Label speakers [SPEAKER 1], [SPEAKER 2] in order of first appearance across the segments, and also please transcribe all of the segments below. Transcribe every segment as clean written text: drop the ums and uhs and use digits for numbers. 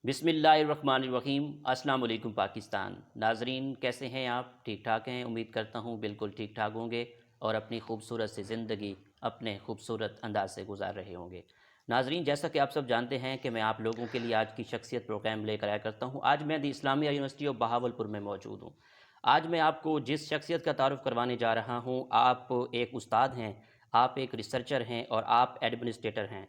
[SPEAKER 1] بسم اللہ الرحمن الرحیم۔ السلام علیکم پاکستان۔ ناظرین کیسے ہیں آپ؟ ٹھیک ٹھاک ہیں؟ امید کرتا ہوں بالکل ٹھیک ٹھاک ہوں گے اور اپنی خوبصورت سی زندگی اپنے خوبصورت انداز سے گزار رہے ہوں گے۔ ناظرین جیسا کہ آپ سب جانتے ہیں کہ میں آپ لوگوں کے لیے آج کی شخصیت پروگرام لے کر آیا کرتا ہوں۔ آج میں دی اسلامیہ یونیورسٹی آف بہاولپور میں موجود ہوں۔ آج میں آپ کو جس شخصیت کا تعارف کروانے جا رہا ہوں، آپ ایک استاد ہیں، آپ ایک ریسرچر ہیں اور آپ ایڈمنسٹریٹر ہیں۔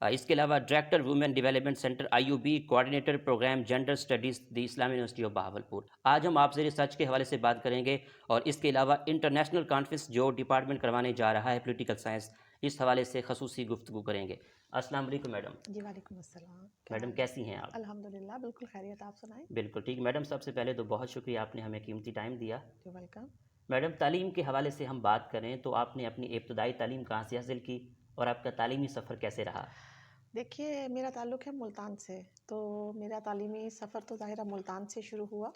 [SPEAKER 1] اس کے علاوہ director women development centre I U B, coordinator programme gender studies the Islamia university of Bahawalpur. آج ہم آپ سے ریسرچ کے حوالے سے بات کریں گے اور اس کے علاوہ انٹرنیشنل کانفرنس جو ڈپارٹمنٹ کروانے جا رہا ہے پولیٹیکل سائنس، اس حوالے سے خصوصی گفتگو کریں گے۔ السلام علیکم میڈم۔
[SPEAKER 2] جی وعلیکم السلام، کیا
[SPEAKER 1] میڈم
[SPEAKER 2] حال ہے؟
[SPEAKER 1] کیسی ہیں آپ؟
[SPEAKER 2] الحمدللہ بالکل خیریت، آپ سنائیں؟
[SPEAKER 1] بالکل ٹھیک میڈم، سب سے پہلے تو بہت شکریہ، آپ نے ہمیں قیمتی ٹائم دیا۔
[SPEAKER 2] جو ویلکم۔
[SPEAKER 1] میڈم تعلیم کے حوالے سے ہم بات کریں تو آپ نے اپنی ابتدائی تعلیم کہاں سے حاصل کی اور آپ کا تعلیمی سفر کیسے رہا؟
[SPEAKER 2] دیکھیے میرا تعلق ہے ملتان سے، تو میرا تعلیمی سفر تو ظاہرہ ملتان سے شروع ہوا،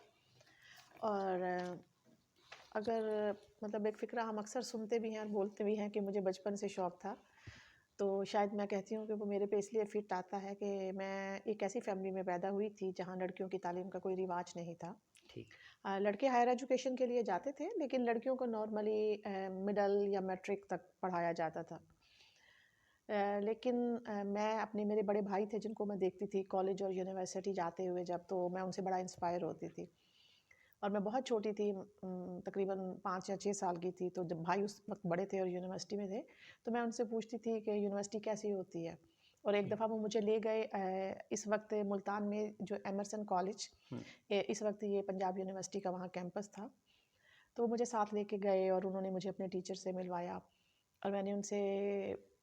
[SPEAKER 2] اور اگر مطلب ایک فکرہ ہم اکثر سنتے بھی ہیں اور بولتے بھی ہیں کہ مجھے بچپن سے شوق تھا، تو شاید میں کہتی ہوں کہ وہ میرے پہ اس لیے فٹ آتا ہے کہ میں ایک ایسی فیملی میں پیدا ہوئی تھی جہاں لڑکیوں کی تعلیم کا کوئی رواج نہیں تھا۔
[SPEAKER 1] ٹھیک۔
[SPEAKER 2] لڑکے ہائر ایجوکیشن کے لیے جاتے تھے، لیکن لڑکیوں کو نارملی مڈل یا میٹرک تک پڑھایا جاتا تھا۔ لیکن میں اپنے میرے بڑے بھائی تھے جن کو میں دیکھتی تھی کالج اور یونیورسٹی جاتے ہوئے جب، تو میں ان سے بڑا انسپائر ہوتی تھی، اور میں بہت چھوٹی تھی، تقریباً 5 یا 6 سال کی تھی، تو جب بھائی اس وقت بڑے تھے اور یونیورسٹی میں تھے تو میں ان سے پوچھتی تھی کہ یونیورسٹی کیسی ہوتی ہے، اور ایک
[SPEAKER 1] ٹھیک۔
[SPEAKER 2] دفعہ وہ مجھے لے گئے اس وقت ملتان میں جو ایمرسن کالج، اس وقت یہ پنجاب یونیورسٹی کا وہاں کیمپس تھا، تو وہ مجھے ساتھ لے کے گئے اور انہوں نے مجھے اپنے ٹیچر سے ملوایا، اور میں نے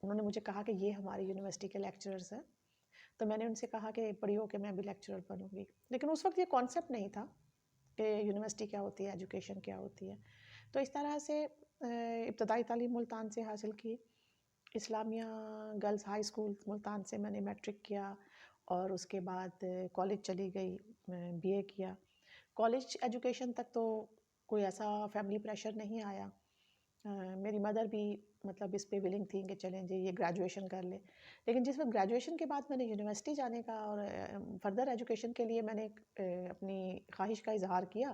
[SPEAKER 2] انہوں نے مجھے کہا کہ یہ ہماری یونیورسٹی کے لیکچررز ہیں، تو میں نے ان سے کہا کہ بڑی ہو کے میں بھی لیکچرر بنوں گی، لیکن اس وقت یہ کانسیپٹ نہیں تھا کہ یونیورسٹی کیا ہوتی ہے، ایجوکیشن کیا ہوتی ہے۔ تو اس طرح سے ابتدائی تعلیم ملتان سے حاصل کی۔ اسلامیہ گرلز ہائی اسکول ملتان سے میں نے میٹرک کیا، اور اس کے بعد کالج چلی گئی، بی اے کیا۔ کالج ایجوکیشن تک تو کوئی ایسا فیملی پریشر نہیں آیا، میری مدر بھی مطلب اس پہ ولنگ تھیں کہ چلیں جی یہ گریجویشن کر لے، لیکن جس وقت گریجویشن کے بعد میں نے یونیورسٹی جانے کا اور فردر ایجوکیشن کے لیے میں نے اپنی خواہش کا اظہار کیا،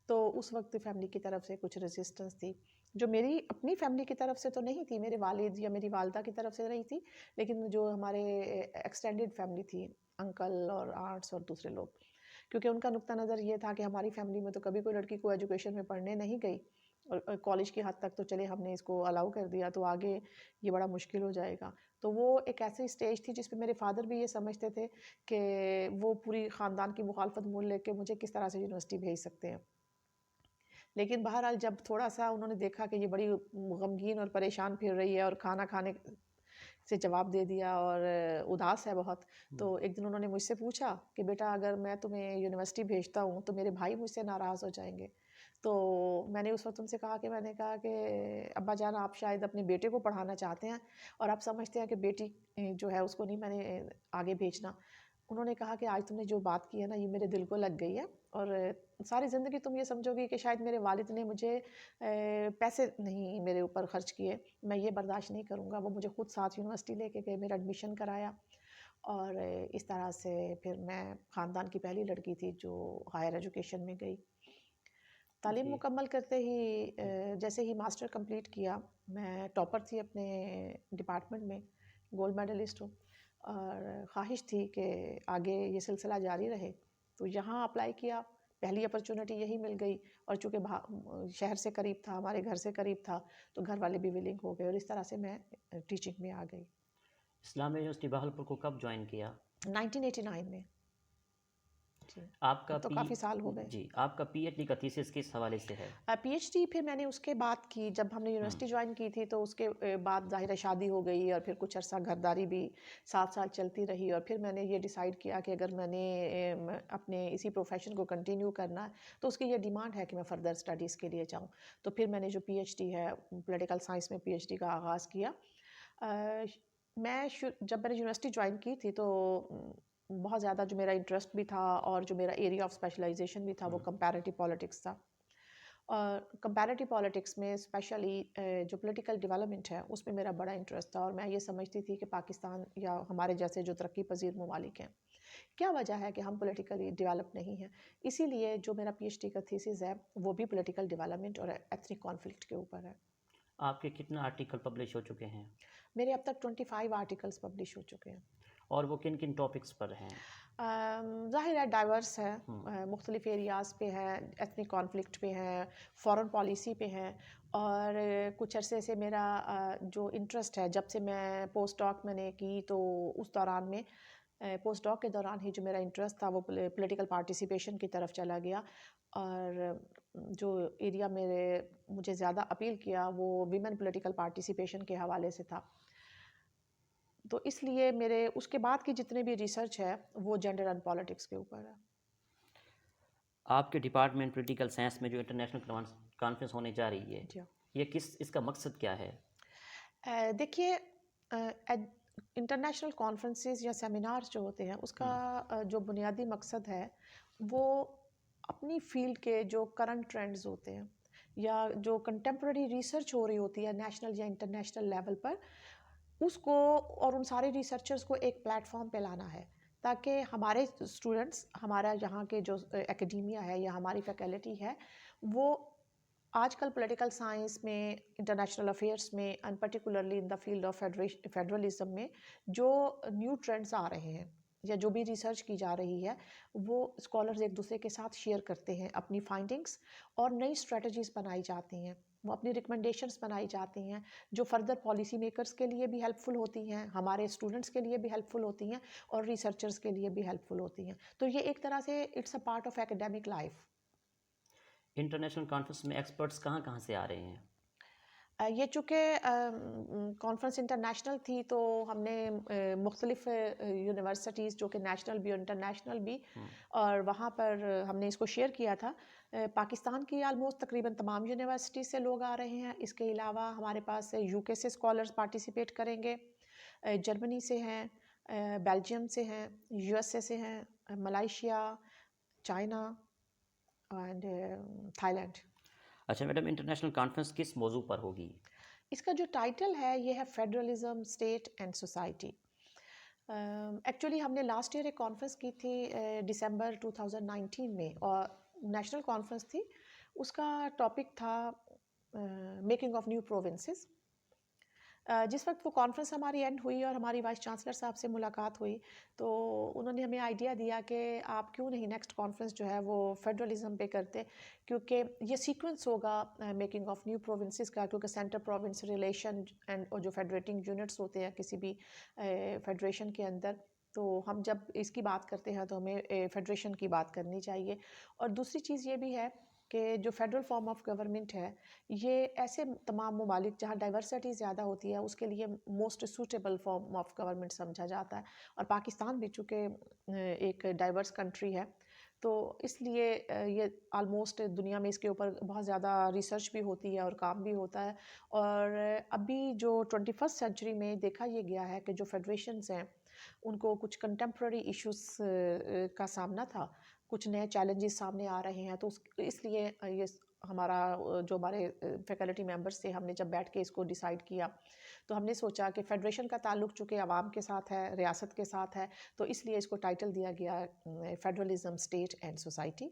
[SPEAKER 2] تو اس وقت فیملی کی طرف سے کچھ ریزسٹنس تھی، جو میری اپنی فیملی کی طرف سے تو نہیں تھی، میرے والد یا میری والدہ کی طرف سے نہیں تھی، لیکن جو ہمارے ایکسٹینڈڈ فیملی تھی، انکل اور آنٹس اور دوسرے لوگ، کیونکہ ان کا نقطہ نظر یہ تھا کہ ہماری فیملی میں تو کبھی کوئی لڑکی کو ایجوکیشن میں پڑھنے نہیں گئی، اور کالج کی حد تک تو چلے ہم نے اس کو الاؤ کر دیا تو آگے یہ بڑا مشکل ہو جائے گا۔ تو وہ ایک ایسی اسٹیج تھی جس پہ میرے فادر بھی یہ سمجھتے تھے کہ وہ پوری خاندان کی مخالفت مول لے کے مجھے کس طرح سے یونیورسٹی بھیج سکتے ہیں، لیکن بہرحال جب تھوڑا سا انہوں نے دیکھا کہ یہ بڑی غمگین اور پریشان پھر رہی ہے اور کھانا کھانے سے جواب دے دیا اور اداس ہے بہت، تو ایک دن انہوں نے مجھ سے پوچھا کہ بیٹا اگر میں تمہیں یونیورسٹی بھیجتا ہوں تو میرے بھائی مجھ سے ناراض ہو جائیں گے، تو میں نے اس وقت ان سے کہا کہ ابا جان آپ شاید اپنے بیٹے کو پڑھانا چاہتے ہیں اور آپ سمجھتے ہیں کہ بیٹی جو ہے اس کو نہیں میں نے آگے بھیجنا۔ انہوں نے کہا کہ آج تم نے جو بات کی ہے نا یہ میرے دل کو لگ گئی ہے، اور ساری زندگی تم یہ سمجھو گی کہ شاید میرے والد نے مجھے پیسے نہیں میرے اوپر خرچ کیے، میں یہ برداشت نہیں کروں گا۔ وہ مجھے خود ساتھ یونیورسٹی لے کے گئے، میرا ایڈمیشن کرایا، اور اس طرح سے پھر میں خاندان کی پہلی لڑکی تھی جو ہائر ایجوکیشن میں گئی۔ تعلیم
[SPEAKER 1] جی۔
[SPEAKER 2] مکمل کرتے ہی جیسے ہی ماسٹر کمپلیٹ کیا، میں ٹاپر تھی اپنے ڈپارٹمنٹ میں، گولڈ میڈلسٹ ہوں، اور خواہش تھی کہ آگے یہ سلسلہ جاری رہے، تو یہاں اپلائی کیا، پہلی اپرچونٹی یہی مل گئی، اور چونکہ شہر سے قریب تھا، ہمارے گھر سے قریب تھا، تو گھر والے بھی ولنگ ہو گئے، اور اس طرح سے میں ٹیچنگ میں آ گئی۔
[SPEAKER 1] اسلامیہ یونیورسٹی بہاولپور کو کب جوائن کیا؟
[SPEAKER 2] 1989 میں، جی
[SPEAKER 1] آپ کا
[SPEAKER 2] اب تو کافی سال ہو گئے۔
[SPEAKER 1] آپ کا پی ایچ ڈی کا تھیسس کس حوالے سے ہے؟
[SPEAKER 2] پی ایچ ڈی پھر میں نے اس کے بعد کی، جب ہم نے یونیورسٹی جوائن کی تھی تو اس کے بعد ظاہر شادی ہو گئی، اور پھر کچھ عرصہ گھرداری بھی 7 سال چلتی رہی، اور پھر میں نے یہ ڈیسائیڈ کیا کہ اگر میں نے اپنے اسی پروفیشن کو کنٹینیو کرنا ہے تو اس کی یہ ڈیمانڈ ہے کہ میں فردر اسٹڈیز کے لیے جاؤں، تو پھر میں نے جو پی ایچ ڈی ہے پولیٹیکل سائنس میں پی ایچ ڈی کا آغاز کیا۔ میں جب میں نے یونیورسٹی جوائن کی تھی تو بہت زیادہ جو میرا انٹرسٹ بھی تھا اور جو میرا ایریا آف اسپیشلائزیشن بھی تھا وہ کمپیریٹیو پالیٹکس تھا، اور کمپیریٹیو پالیٹکس میں اسپیشلی جو پولیٹیکل ڈیولپمنٹ ہے اس میں میرا بڑا انٹرسٹ تھا، اور میں یہ سمجھتی تھی کہ پاکستان یا ہمارے جیسے جو ترقی پذیر ممالک ہیں کیا وجہ ہے کہ ہم پولیٹیکلی ڈیولپ نہیں ہیں. اسی لیے جو میرا پی ایچ ڈی کا تھیسس ہے وہ بھی پولیٹیکل ڈیولپمنٹ اور ایتھنک کانفلکٹ کے اوپر ہے.
[SPEAKER 1] آپ کے کتنے آرٹیکل پبلش ہو چکے ہیں؟
[SPEAKER 2] میرے اب تک 25 آرٹیکلس پبلش ہو چکے ہیں.
[SPEAKER 1] اور وہ کن کن ٹاپکس پر ہیں؟
[SPEAKER 2] ظاہر ہے ڈائیورس ہے, مختلف ایریاز پہ ہے, ایتھنک کانفلکٹ پہ ہے, فارن پالیسی پہ ہے. اور کچھ عرصے سے میرا جو انٹرسٹ ہے, جب سے میں پوسٹ ڈاک میں نے کی تو اس دوران میں پوسٹ ڈاک کے دوران ہی جو میرا انٹرسٹ تھا وہ پولیٹیکل پارٹیسپیشن کی طرف چلا گیا. اور جو ایریا مجھے زیادہ اپیل کیا وہ ویمن پولیٹیکل پارٹیسپیشن کے حوالے سے تھا. تو اس لیے میرے اس کے بعد کی جتنے بھی ریسرچ ہے وہ جینڈر اینڈ پالیٹکس کے اوپر ہے.
[SPEAKER 1] آپ کے ڈپارٹمنٹ پولیٹیکل سائنس میں جو انٹرنیشنل کانفرنس ہونے جا رہی ہے, یہ اس کا مقصد کیا ہے؟
[SPEAKER 2] دیکھیے, انٹرنیشنل کانفرنسز یا سیمینارز جو ہوتے ہیں اس کا جو بنیادی مقصد ہے وہ اپنی فیلڈ کے جو کرنٹ ٹرینڈز ہوتے ہیں یا جو کنٹمپرری ریسرچ ہو رہی ہوتی ہے نیشنل یا انٹرنیشنل لیول پر, اس کو اور ان سارے ریسرچرز کو ایک پلیٹ فارم پہ لانا ہے تاکہ ہمارے اسٹوڈنٹس, ہمارا یہاں کے جو اکیڈیمیا ہے یا ہماری فیکلٹی ہے وہ آج کل پولیٹیکل سائنس میں, انٹرنیشنل افیئرس میں, and particularly in the field of federalism میں جو نیو ٹرینڈس آ رہے ہیں یا جو بھی ریسرچ کی جا رہی ہے وہ اسکالرز ایک دوسرے کے ساتھ شیئر کرتے ہیں اپنی فائنڈنگس, اور نئی اسٹریٹجیز بنائی جاتی ہیں, وہ اپنی ریکمنڈیشنز بنائی جاتی ہیں جو فردر پالیسی میکرز کے لیے بھی ہیلپ فل ہوتی ہیں, ہمارے اسٹوڈنٹس کے لیے بھی ہیلپ فل ہوتی ہیں, اور ریسرچرز کے لیے بھی ہیلپ فل ہوتی ہیں. تو یہ ایک طرح سے it's a part of academic life.
[SPEAKER 1] International conference میں ایکسپرٹس کہاں کہاں سے آ رہے ہیں؟
[SPEAKER 2] یہ چونکہ کانفرنس انٹرنیشنل تھی تو ہم نے مختلف یونیورسٹیز جو کہ نیشنل بھی اور انٹرنیشنل بھی, اور وہاں پر ہم نے اس کو شیئر کیا تھا. پاکستان کی آلموسٹ تقریباً تمام یونیورسٹیز سے لوگ آ رہے ہیں. اس کے علاوہ ہمارے پاس یو کے سے اسکالرز پارٹیسپیٹ کریں گے, جرمنی سے ہیں, بیلجیم سے ہیں, یو ایس اے سے ہیں, Malaysia, China and Thailand.
[SPEAKER 1] اچھا میڈم, انٹرنیشنل کانفرنس کس موضوع پر ہوگی؟
[SPEAKER 2] اس کا جو ٹائٹل ہے یہ ہے federalism, state and society. Actually ہم نے لاسٹ ایئر ایک کانفرنس کی تھی دسمبر 2019 میں, اور نیشنل کانفرنس تھی. اس کا ٹاپک تھا میکنگ آف نیو پروونسز. جس وقت وہ کانفرنس ہماری اینڈ ہوئی اور ہماری وائس چانسلر صاحب سے ملاقات ہوئی تو انہوں نے ہمیں آئیڈیا دیا کہ آپ کیوں نہیں نیکسٹ کانفرنس جو ہے وہ فیڈرلزم پہ کرتے, کیونکہ یہ سیکوینس ہوگا میکنگ آف نیو پروونسز کا, کیونکہ سینٹر پروونس ریلیشن اینڈ جو فیڈریٹنگ یونٹس ہوتے ہیں کسی بھی فیڈریشن کے اندر, تو ہم جب اس کی بات کرتے ہیں تو ہمیں فیڈریشن کی بات کرنی چاہیے. اور دوسری چیز یہ بھی ہے کہ جو فیڈرل فارم آف گورنمنٹ ہے یہ ایسے تمام ممالک جہاں ڈائیورسٹی زیادہ ہوتی ہے اس کے لیے most suitable form of government سمجھا جاتا ہے. اور پاکستان بھی چونکہ ایک ڈائیورس کنٹری ہے تو اس لیے یہ آلموسٹ دنیا میں اس کے اوپر بہت زیادہ ریسرچ بھی ہوتی ہے اور کام بھی ہوتا ہے. اور ابھی جو 21st سینچری میں دیکھا یہ گیا ہے کہ جو فیڈریشنز ہیں ان کو کچھ کنٹمپرری ایشوز کا سامنا تھا, کچھ نئے چیلنجز سامنے آ رہے ہیں. تو اس لیے یہ ہمارا جو ہمارے فیکلٹی ممبرس تھے, ہم نے جب بیٹھ کے اس کو ڈیسائیڈ کیا تو ہم نے سوچا کہ فیڈریشن کا تعلق چونکہ عوام کے ساتھ ہے, ریاست کے ساتھ ہے, تو اس لیے اس کو ٹائٹل دیا گیا فیڈرلزم, اسٹیٹ اینڈ سوسائٹی.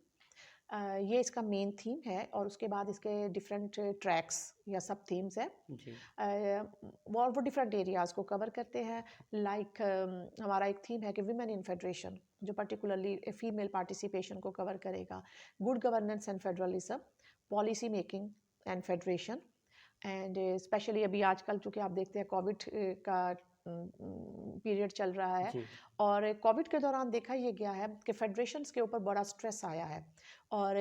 [SPEAKER 2] یہ اس کا مین تھیم ہے, اور اس کے بعد اس کے ڈفرینٹ ٹریکس یا سب تھیمز ہیں
[SPEAKER 1] جی.
[SPEAKER 2] اور وہ ڈفرینٹ ایریاز کو کور کرتے ہیں. لائک ہمارا ایک تھیم ہے کہ ویمن ان فیڈریشن, جو پرٹیکولرلی فیمیل پارٹیسپیشن کو کور کرے گا. Good governance and federalism, policy making and federation. And especially ابھی آج کل چونکہ آپ دیکھتے ہیں کووڈ کا پیریڈ چل رہا ہے, اور کووڈ کے دوران دیکھا یہ گیا ہے کہ فیڈریشنز کے اوپر بڑا سٹریس آیا ہے, اور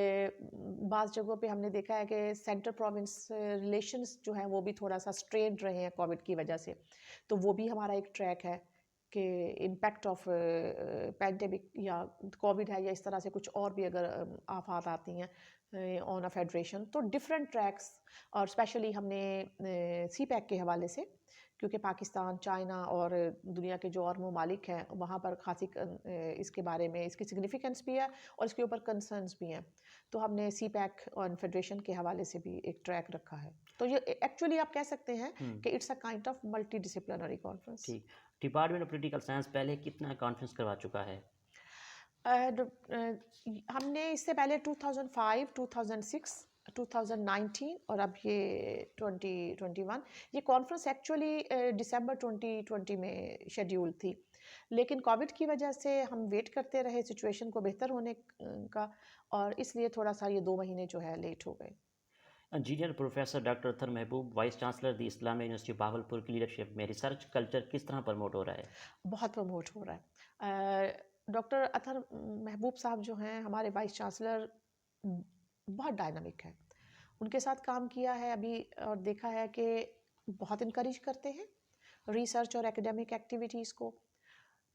[SPEAKER 2] بعض جگہوں پہ ہم نے دیکھا ہے کہ سینٹر پروونس ریلیشنز جو ہیں وہ بھی تھوڑا سا اسٹرینڈ رہے ہیں کووڈ کی وجہ سے. تو وہ بھی ہمارا ایک ٹریک ہے کہ امپیکٹ آف پینڈیمک یا کووڈ ہے یا اس طرح سے کچھ اور بھی اگر آفات آتی ہیں آن اے فیڈریشن, تو ڈفرینٹ ٹریکس. اور اسپیشلی ہم نے سی پیک کے حوالے سے, کیونکہ پاکستان, چائنا اور دنیا کے جو اور ممالک ہیں وہاں پر خاصی اس کے بارے میں اس کی سگنیفیکنس بھی ہے اور اس کے اوپر کنسرنس بھی ہیں, تو ہم نے سی پیک اور فیڈریشن کے حوالے سے بھی ایک ٹریک رکھا ہے. تو یہ ایکچولی آپ کہہ سکتے ہیں کہ it's a kind of multidisciplinary conference.
[SPEAKER 1] ٹھیک. ڈپارٹمنٹ آف پولیٹیکل سائنس پہلے کتنا کانفرنس کروا چکا ہے؟
[SPEAKER 2] ہم نے اس سے پہلے 2005 2006 2019 اور اب یہ 2021 یہ کانفرنس ایکچولی دسمبر 2020 میں شیڈیول تھی، لیکن کووڈ کی وجہ سے ہم ویٹ کرتے رہے سچویشن کو بہتر ہونے کا، اور اس لیے تھوڑا سا یہ 2 مہینے جو ہے لیٹ ہو گئے۔
[SPEAKER 1] انجینئر پروفیسر ڈاکٹر اطہر محبوب، وائس چانسلر دی اسلامیہ یونیورسٹی بہاولپور کی لیڈرشپ میں ریسرچ کلچر کس طرح پروموٹ ہو رہا ہے؟
[SPEAKER 2] بہت پروموٹ ہو رہا ہے۔ ڈاکٹر اطہر محبوب صاحب جو ہیں ہمارے وائس چانسلر، بہت ڈائنامک ہے، ان کے ساتھ کام کیا ہے ابھی اور دیکھا ہے کہ بہت انکریج کرتے ہیں ریسرچ اور ایکیڈیمک ایکٹیویٹیز کو،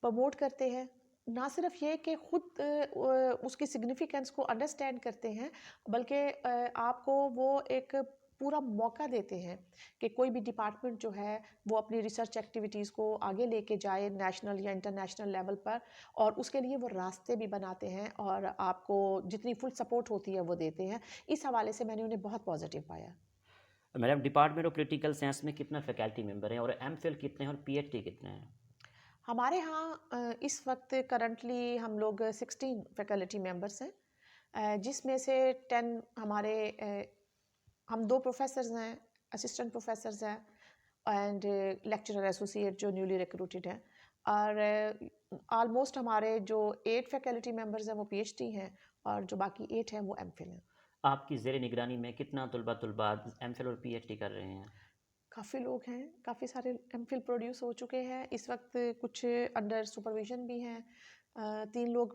[SPEAKER 2] پروموٹ کرتے ہیں، نہ صرف یہ کہ خود اس کی سگنیفیکنس کو انڈرسٹینڈ کرتے ہیں، بلکہ آپ کو وہ ایک پورا موقع دیتے ہیں کہ کوئی بھی ڈپارٹمنٹ جو ہے وہ اپنی ریسرچ ایکٹیویٹیز کو آگے لے کے جائے نیشنل یا انٹرنیشنل لیول پر، اور اس کے لیے وہ راستے بھی بناتے ہیں اور آپ کو جتنی فل سپورٹ ہوتی ہے وہ دیتے ہیں۔ اس حوالے سے میں نے انہیں بہت پازیٹیو پایا۔
[SPEAKER 1] Madam, department of political science میں کتنا فیکلٹی ممبر ہیں اور ایم فل کتنے ہیں اور پی ایچ ڈی کتنے ہیں؟
[SPEAKER 2] ہمارے ہاں اس وقت کرنٹلی ہم لوگ 16 فیکلٹی ممبرس ہیں، جس میں سے 10 ہمارے ہم 2 پروفیسرز ہیں، اسسٹنٹ پروفیسرز ہیں اینڈ لیکچرر ایسوسیٹ جو نیولی ریکروٹڈ ہیں، اور آلموسٹ ہمارے جو 8 فیکلٹی ممبرز ہیں وہ پی ایچ ڈی ہیں اور جو باقی 8 ہیں وہ ایم فل ہیں۔
[SPEAKER 1] آپ کی زیر نگرانی میں کتنا طلباء ایم فل اور پی ایچ ڈی کر رہے ہیں؟
[SPEAKER 2] کافی لوگ ہیں، کافی سارے ایم فل پروڈیوس ہو چکے ہیں اس وقت، کچھ انڈر سپرویژن بھی ہیں، 3 لوگ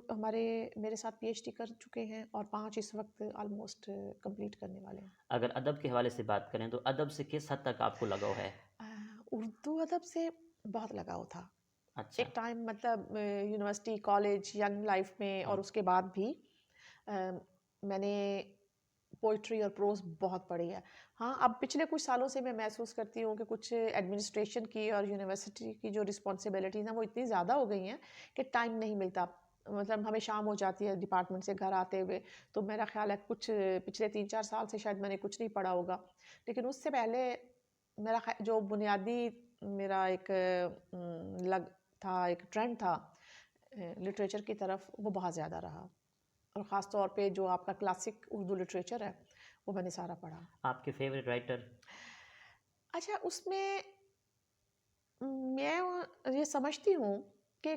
[SPEAKER 2] میرے ساتھ پی ایچ ڈی کر چکے ہیں اور 5 اس وقت آلموسٹ کمپلیٹ کرنے والے ہیں۔
[SPEAKER 1] اگر ادب کے حوالے سے بات کریں تو ادب سے کس حد تک آپ کو لگاؤ ہے؟
[SPEAKER 2] اردو ادب سے بہت لگاؤ تھا
[SPEAKER 1] اچھا۔
[SPEAKER 2] ایک ٹائم، مطلب یونیورسٹی کالج ینگ لائف میں اور اس کے بعد بھی میں نے پوئٹری اور پروز بہت پڑھی ہے۔ ہاں، اب پچھلے کچھ سالوں سے میں محسوس کرتی ہوں کہ کچھ ایڈمنسٹریشن کی اور یونیورسٹی کی جو رسپانسبلٹیز ہیں وہ اتنی زیادہ ہو گئی ہیں کہ ٹائم نہیں ملتا، مطلب ہمیں شام ہو جاتی ہے ڈپارٹمنٹ سے گھر آتے ہوئے، تو میرا خیال ہے کچھ پچھلے 3-4 سال سے شاید میں نے کچھ نہیں پڑھا ہوگا، لیکن اس سے پہلے میرا جو بنیادی میرا ایک لگ تھا، ایک ٹرینڈ تھا لٹریچر کی طرف، وہ بہت زیادہ رہا، اور خاص طور پہ جو آپ کا کلاسک اردو لٹریچر ہے وہ میں نے سارا پڑھا۔
[SPEAKER 1] آپ کے فیوریٹ رائٹر؟
[SPEAKER 2] اچھا، اس میں میں یہ سمجھتی ہوں کہ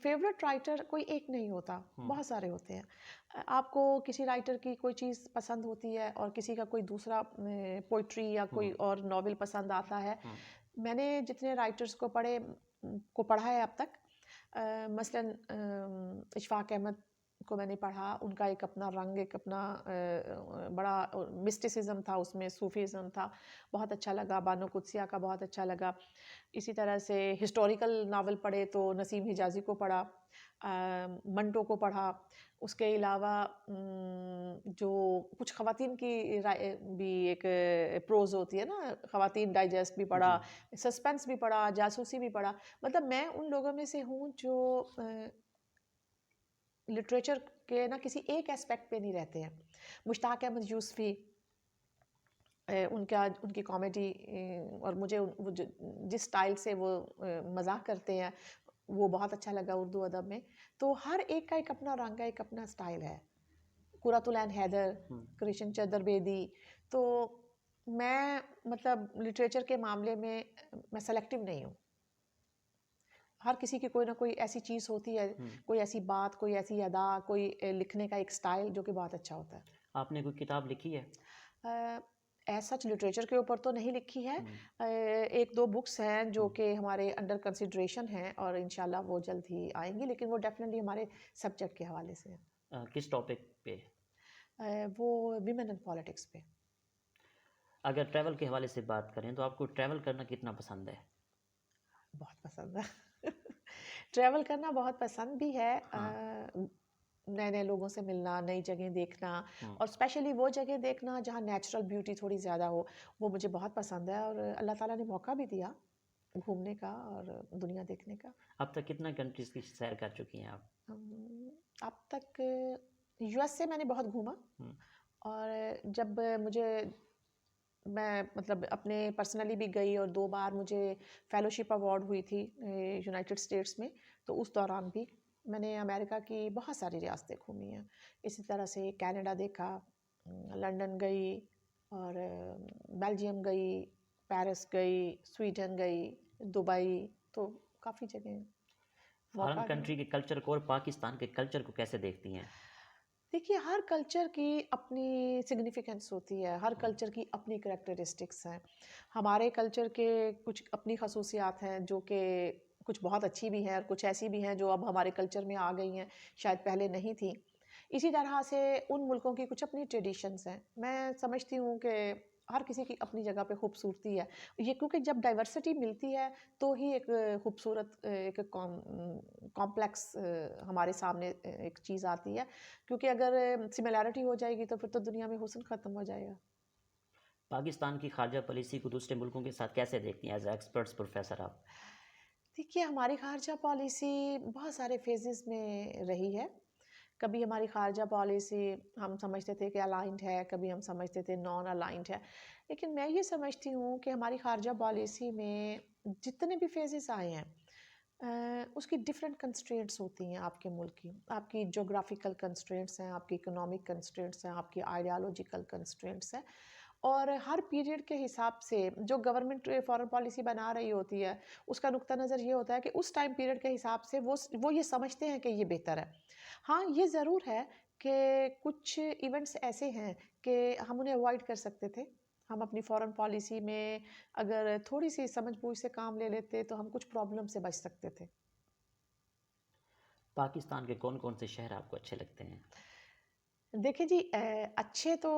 [SPEAKER 2] فیوریٹ رائٹر کوئی ایک نہیں ہوتا، بہت سارے ہوتے ہیں۔ آپ کو کسی رائٹر کی کوئی چیز پسند ہوتی ہے اور کسی کا کوئی دوسرا پوئٹری یا کوئی اور ناول پسند آتا ہے۔ میں نے جتنے رائٹرز کو پڑھا ہے اب تک، مثلاً اشفاق احمد کو میں نے پڑھا، ان کا ایک اپنا رنگ، ایک اپنا بڑا مسٹیسزم تھا اس میں، صوفیزم تھا، بہت اچھا لگا۔ بانو قدسیہ کا بہت اچھا لگا۔ اسی طرح سے ہسٹوریکل ناول پڑھے تو نسیم حجازی کو پڑھا، منٹو کو پڑھا۔ اس کے علاوہ جو کچھ خواتین کی بھی ایک پروز ہوتی ہے نا، خواتین ڈائجسٹ بھی پڑھا، سسپینس بھی پڑھا، جاسوسی بھی پڑھا۔ مطلب میں ان لوگوں میں سے ہوں جو لٹریچر کے نا کسی ایک ایسپیکٹ پہ نہیں رہتے ہیں۔ مشتاق احمد یوسفی، ان کی کامیڈی اور مجھے جس سٹائل سے وہ مزاح کرتے ہیں وہ بہت اچھا لگا اردو ادب میں۔ تو ہر ایک کا ایک اپنا رنگ ہے، ایک اپنا سٹائل ہے۔ قرۃ العین حیدر، کرشن چندر بیدی۔ تو میں مطلب لٹریچر کے معاملے میں سلیکٹیو نہیں ہوں، ہر کسی کی کوئی نہ کوئی ایسی چیز ہوتی ہے، کوئی ایسی بات، کوئی ایسی ادا، کوئی لکھنے کا ایک سٹائل جو کہ بہت اچھا ہوتا ہے۔
[SPEAKER 1] آپ نے کوئی کتاب لکھی ہے؟
[SPEAKER 2] ایز سچ لٹریچر کے اوپر تو نہیں لکھی ہے، 1-2 بکس ہیں جو کہ ہمارے انڈر کنسیڈریشن ہیں اور انشاءاللہ وہ جلد ہی آئیں گی، لیکن وہ ڈیفینیٹلی ہمارے سبجیکٹ کے حوالے سے ہیں۔
[SPEAKER 1] کس ٹاپک پہ؟
[SPEAKER 2] وہ ویمن اینڈ پالیٹکس پہ۔
[SPEAKER 1] اگر ٹریول کے حوالے سے بات کریں تو آپ کو ٹریول کرنا کتنا پسند ہے؟
[SPEAKER 2] بہت پسند ہے، ٹریول کرنا بہت پسند بھی ہے، نئے نئے لوگوں سے ملنا، نئی جگہیں دیکھنا، اور اسپیشلی وہ جگہ دیکھنا جہاں نیچرل بیوٹی تھوڑی زیادہ ہو، وہ مجھے بہت پسند ہے، اور اللہ تعالیٰ نے موقع بھی دیا گھومنے کا اور دنیا دیکھنے کا۔
[SPEAKER 1] اب تک کتنا کنٹریز کی سیر کر چکی ہیں آپ؟
[SPEAKER 2] اب تک یو ایس سے میں نے بہت گھوما، اور جب میں مطلب اپنے پرسنلی بھی گئی، اور 2 بار مجھے فیلوشپ ایوارڈ ہوئی تھی یونائٹڈ اسٹیٹس میں، تو اس دوران بھی میں نے امریکہ کی بہت ساری ریاستیں گھومی ہیں، اسی طرح سے کینیڈا دیکھا، لنڈن گئی، اور بیلجیم گئی، پیرس گئی، سویڈن گئی، دبئی، تو کافی جگہیں
[SPEAKER 1] فارن
[SPEAKER 2] موقع ملا۔
[SPEAKER 1] کنٹری کے کلچر کو اور پاکستان کے کلچر کو کیسے دیکھتی ہیں؟
[SPEAKER 2] دیکھیے، ہر کلچر کی اپنی سگنیفیکنس ہوتی ہے، ہر کلچر کی اپنی کریکٹرسٹکس ہیں۔ ہمارے کلچر کے کچھ اپنی خصوصیات ہیں جو کہ کچھ بہت اچھی بھی ہیں اور کچھ ایسی بھی ہیں جو اب ہمارے کلچر میں آ گئی ہیں، شاید پہلے نہیں تھیں۔ اسی طرح سے ان ملکوں کی کچھ اپنی ٹریڈیشنز ہیں۔ میں سمجھتی ہوں کہ ہر کسی کی اپنی جگہ پہ خوبصورتی ہے، یہ کیونکہ جب ڈائیورسٹی ملتی ہے تو ہی ایک خوبصورت ایک کمپلیکس ہمارے سامنے ایک چیز آتی ہے، کیونکہ اگر سملیرٹی ہو جائے گی تو پھر تو دنیا میں حسن ختم ہو جائے گا۔
[SPEAKER 1] پاکستان کی خارجہ پالیسی کو دوسرے ملکوں کے ساتھ کیسے دیکھتی ہیں ایز ایکسپرٹس پروفیسر آپ؟
[SPEAKER 2] دیکھیے، ہماری خارجہ پالیسی بہت سارے فیزز میں رہی ہے۔ کبھی ہماری خارجہ پالیسی ہم سمجھتے تھے کہ الائنڈ ہے، کبھی ہم سمجھتے تھے نان الائنڈ ہے، لیکن میں یہ سمجھتی ہوں کہ ہماری خارجہ پالیسی میں جتنے بھی فیزز آئے ہیں اس کی ڈفرینٹ کنسٹرینٹس ہوتی ہیں آپ کے ملک کی، آپ کی جغرافیکل کنسٹرینٹس ہیں، آپ کی اکنامک کنسٹرینٹس ہیں، آپ کی آئیڈیالوجیکل کنسٹرینٹس ہیں، اور ہر پیریڈ کے حساب سے جو گورنمنٹ فارن پالیسی بنا رہی ہوتی ہے اس کا نقطہ نظر یہ ہوتا ہے کہ اس ٹائم پیریڈ کے حساب سے وہ یہ سمجھتے ہیں کہ یہ بہتر ہے۔ ہاں، یہ ضرور ہے کہ کچھ ایونٹس ایسے ہیں کہ ہم انہیں اوائڈ کر سکتے تھے، ہم اپنی فارن پالیسی میں اگر تھوڑی سی سمجھ بوجھ سے کام لے لیتے تو ہم کچھ پرابلم سے بچ سکتے تھے۔
[SPEAKER 1] پاکستان کے کون کون سے شہر آپ کو اچھے لگتے ہیں؟
[SPEAKER 2] دیکھیں جی، اچھے تو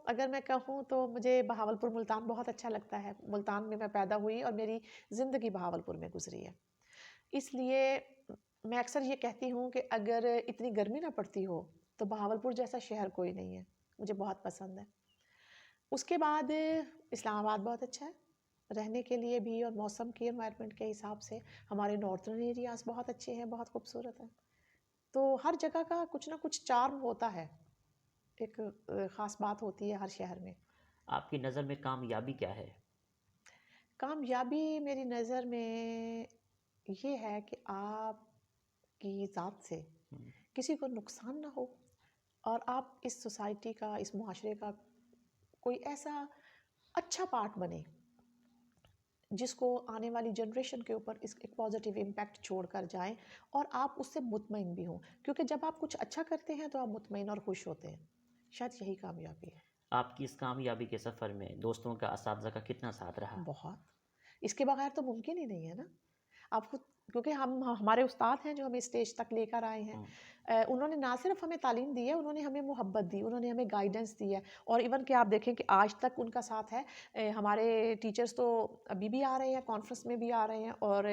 [SPEAKER 2] اگر میں کہوں تو مجھے بہاولپور ملتان بہت اچھا لگتا ہے۔ ملتان میں پیدا ہوئی اور میری زندگی بہاولپور میں گزری ہے، اس لیے میں اکثر یہ کہتی ہوں کہ اگر اتنی گرمی نہ پڑتی ہو تو بہاولپور جیسا شہر کوئی نہیں ہے، مجھے بہت پسند ہے۔ اس کے بعد اسلام آباد بہت اچھا ہے رہنے کے لیے بھی، اور موسم کی انوائرمنٹ کے حساب سے ہمارے نارتھرن ایریاز بہت اچھے ہیں، بہت خوبصورت ہیں۔ تو ہر جگہ کا کچھ نہ کچھ چارم ہوتا ہے، ایک خاص بات ہوتی ہے ہر شہر میں۔
[SPEAKER 1] آپ کی نظر میں کامیابی کیا ہے؟
[SPEAKER 2] کامیابی میری نظر میں یہ ہے کہ آپ کی ذات سے کسی کو نقصان نہ ہو، اور آپ اس سوسائٹی کا، اس معاشرے کا کوئی ایسا اچھا پارٹ بنے جس کو آنے والی جنریشن کے اوپر اس ایک پازیٹیو امپیکٹ چھوڑ کر جائیں، اور آپ اس سے مطمئن بھی ہوں، کیونکہ جب آپ کچھ اچھا کرتے ہیں تو آپ مطمئن اور خوش ہوتے ہیں۔ شاید یہی کامیابی ہے۔
[SPEAKER 1] آپ کی اس کامیابی کے سفر میں دوستوں کا، اساتذہ کا کتنا ساتھ رہا؟
[SPEAKER 2] بہت، اس کے بغیر تو ممکن ہی نہیں ہے نا۔ آپ خود، کیونکہ ہمارے استاد ہیں جو ہمیں اسٹیج تک لے کر آئے ہیں، انہوں نے نہ صرف ہمیں تعلیم دی ہے، انہوں نے ہمیں محبت دی، انہوں نے ہمیں گائیڈنس دی ہے، اور ایون کہ آپ دیکھیں کہ آج تک ان کا ساتھ ہے۔ ہمارے ٹیچرز تو ابھی بھی آ رہے ہیں، کانفرنس میں بھی آ رہے ہیں، اور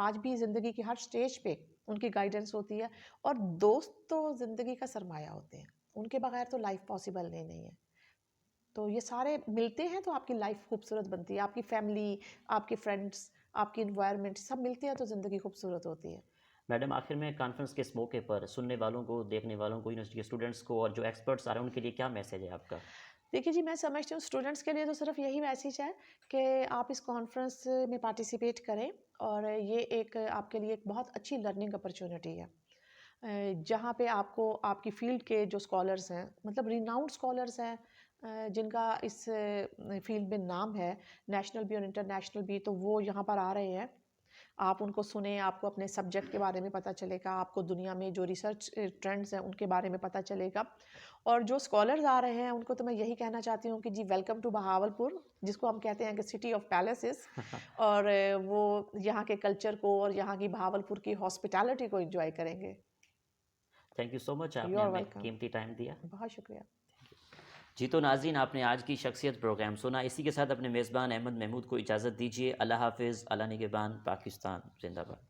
[SPEAKER 2] آج بھی زندگی کی ہر سٹیج پہ ان کی گائیڈنس ہوتی ہے۔ اور دوست تو زندگی کا سرمایہ ہوتے ہیں، ان کے بغیر تو لائف پاسبل نہیں ہے۔ تو یہ سارے ملتے ہیں تو آپ کی لائف خوبصورت بنتی ہے، آپ کی فیملی، آپ کے فرینڈس، آپ کی انوائرمنٹ سب ملتے ہیں تو زندگی خوبصورت ہوتی ہے۔
[SPEAKER 1] میڈم، آخر میں کانفرنس کے اس موقع پر سننے والوں کو، دیکھنے والوں کو، یونیورسٹی کے اسٹوڈنٹس کو اور جو ایکسپرٹس آ رہے ہیں ان کے لیے کیا میسیج ہے آپ کا؟
[SPEAKER 2] دیکھیے جی، میں سمجھتی ہوں اسٹوڈنٹس کے لیے تو صرف یہی میسیج ہے کہ آپ اس کانفرنس میں پارٹیسپیٹ کریں، اور یہ ایک آپ کے لیے ایک بہت اچھی لرننگ اپرچونٹی ہے، جہاں پہ آپ کو آپ کی فیلڈ کے جو اسکالرس ہیں، مطلب ریناؤنڈ اسکالرس ہیں، جن کا اس فیلڈ میں نام ہے، نیشنل بھی اور انٹرنیشنل بھی، تو وہ یہاں پر آ رہے ہیں۔ آپ ان کو سنیں، آپ کو اپنے سبجیکٹ کے بارے میں پتہ چلے گا، آپ کو دنیا میں جو ریسرچ ٹرینڈز ہیں ان کے بارے میں پتہ چلے گا، اور جو اسکالرز آ رہے ہیں ان کو تو میں یہی کہنا چاہتی ہوں کہ جی ویلکم ٹو بہاولپور، جس کو ہم کہتے ہیں کہ سٹی آف پیلیسز، اور وہ یہاں کے کلچر کو اور یہاں کی بہاولپور کی ہاسپٹیلٹی کو انجوائے کریں گے۔
[SPEAKER 1] تھینک یو سو مچ، آپ
[SPEAKER 2] یو
[SPEAKER 1] نے
[SPEAKER 2] آر
[SPEAKER 1] ہمیں
[SPEAKER 2] ویلکم،
[SPEAKER 1] قیمتی ٹائم دیا۔
[SPEAKER 2] بہت شکریہ۔
[SPEAKER 1] جی تو ناظرین، آپ نے آج کی شخصیت پروگرام سنا، اسی کے ساتھ اپنے میزبان احمد محمود کو اجازت دیجیے۔ اللہ حافظ، اللہ نگہبان، پاکستان زندہ باد۔